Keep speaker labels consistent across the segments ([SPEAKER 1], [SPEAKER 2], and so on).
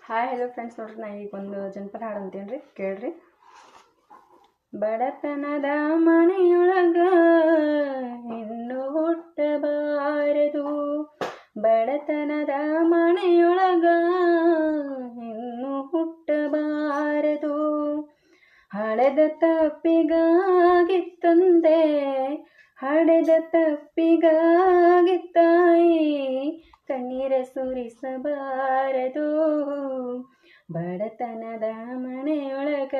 [SPEAKER 1] Hi hello friends, ನೋಡ್ರಿ ನಾ ಈಗ ಒಂದು ಜನಪದ ಹಾಡು ಅಂತೀನಿ ರೀ, ಕೇಳ್ರಿ. ಬಡತನದ ಮನೆಯೊಳಗ ಹೆಣ್ಣು ಹುಟ್ಟಬಾರದು, ಬಡತನದ ಮನೆಯೊಳಗ ಹೆಣ್ಣು ಹುಟ್ಟಬಾರದು. ಹಳೆದ ತಪ್ಪಿಗಾಗಿ ತಂದೆ, ಹಡೆದ ತಪ್ಪಿಗಾಗಿ ತಾಯಿ ಕಣ್ಣೀರ ಸುರಿಸಬಾರದು. ಬಡತನದ ಮನೆಯೊಳಗ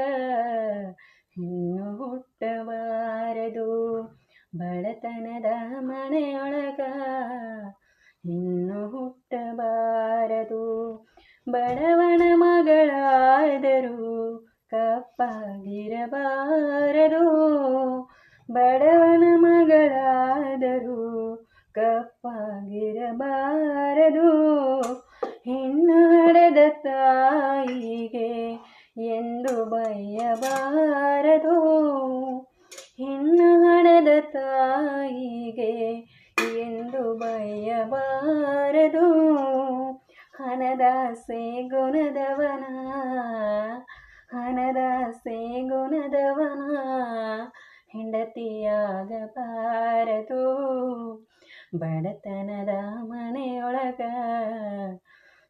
[SPEAKER 1] ಹೆಣ್ಣು ಹುಟ್ಟಬಾರದು, ಬಡತನದ ಮನೆಯೊಳಗ ಹೆಣ್ಣು ಹುಟ್ಟಬಾರದು. ಬಡವನ ಮಗಳಾದರೂ ಕಪ್ಪಾಗಿರಬಾರದು, ಬಡವನ ಮಗಳಾದರೂ ಕಪ್ಪಾಗಿರಬಾರದು. ಹೆಣ್ಣು ಹಡೆದ ತಾಯಿಗೆ ಎಂದು ಬಯ್ಯಬಾರದು, ಹೆಣ್ಣು ಹಡೆದ ತಾಯಿಗೆ ಎಂದು ಬಯ್ಯಬಾರದು. ಹಣದಾಸೆ ಗುಣದವನ, ಹಣದಾಸೆ ಗುಣದವನ ಹೆಂಡತಿಯಾಗಬಾರದು. ಬಡತನದ ಮನೆಯೊಳಗ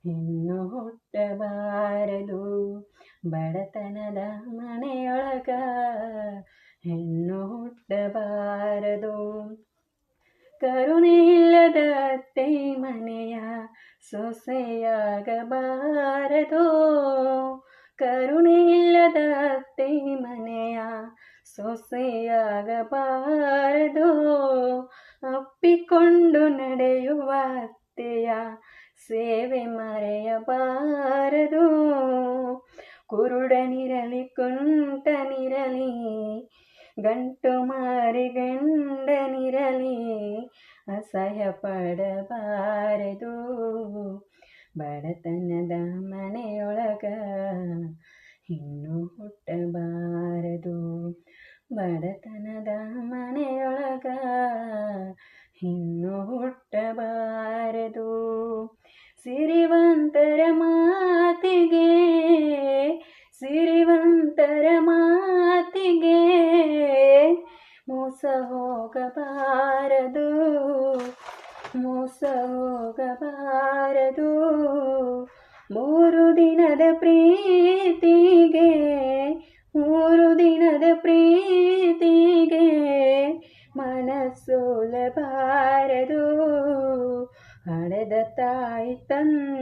[SPEAKER 1] ಹೆಣ್ಣು ಹುಟ್ಟಬಾರದು, ಬಡತನದ ಮನೆಯೊಳಗ ಹೆಣ್ಣು ಹುಟ್ಟಬಾರದು. ಕರುಣೆ ಇಲ್ಲದ ಅತ್ತೆ ಮನೆಯ ಸೊಸೆಯಾಗಬಾರದು, ಕರುಣೆ ಇಲ್ಲದ ಅತ್ತೆ ಮನೆಯ ಸೊಸೆಯಾಗಬಾರದು. ಅಪ್ಪಿಕೊಂಡು ನಡೆಯುವ ಅತ್ತೆಯ ಸೇವೆ ಮರೆಯಬಾರದು. ಕುರುಡನಿರಲಿ ಕುಂಟನಿರಲಿ ಗಂಟು ಮಾರಿ ಗಂಡನಿರಲಿ ಅಸಹ್ಯ ಪಡಬಾರದು. ಬಡತನದ ಮನೆಯೊಳಗ ಹೆಣ್ಣು ಹುಟ್ಟಬಾರದು, ಬಡತನದ ಮನೆಯೊಳಗ ಹೆಣ್ಣು ಹುಟ್ಟಬಾರದು. ಸಿರಿವಂತರ ಮಾತಿಗೆ, ಸಿರಿವಂತರ ಮಾತಿಗೆ ಮೋಸ ಹೋಗಬಾರದು, ಮೋಸ ಹೋಗಬಾರದು. 3 ದಿನದ ಪ್ರೀತಿಗೆ, 3 ದಿನದ ಪ್ರೀತಿಗೆ ಮನಸ್ಸೋಲಬಾರದು. ಹಡೆದ ತಾಯಿ ತಂದೆ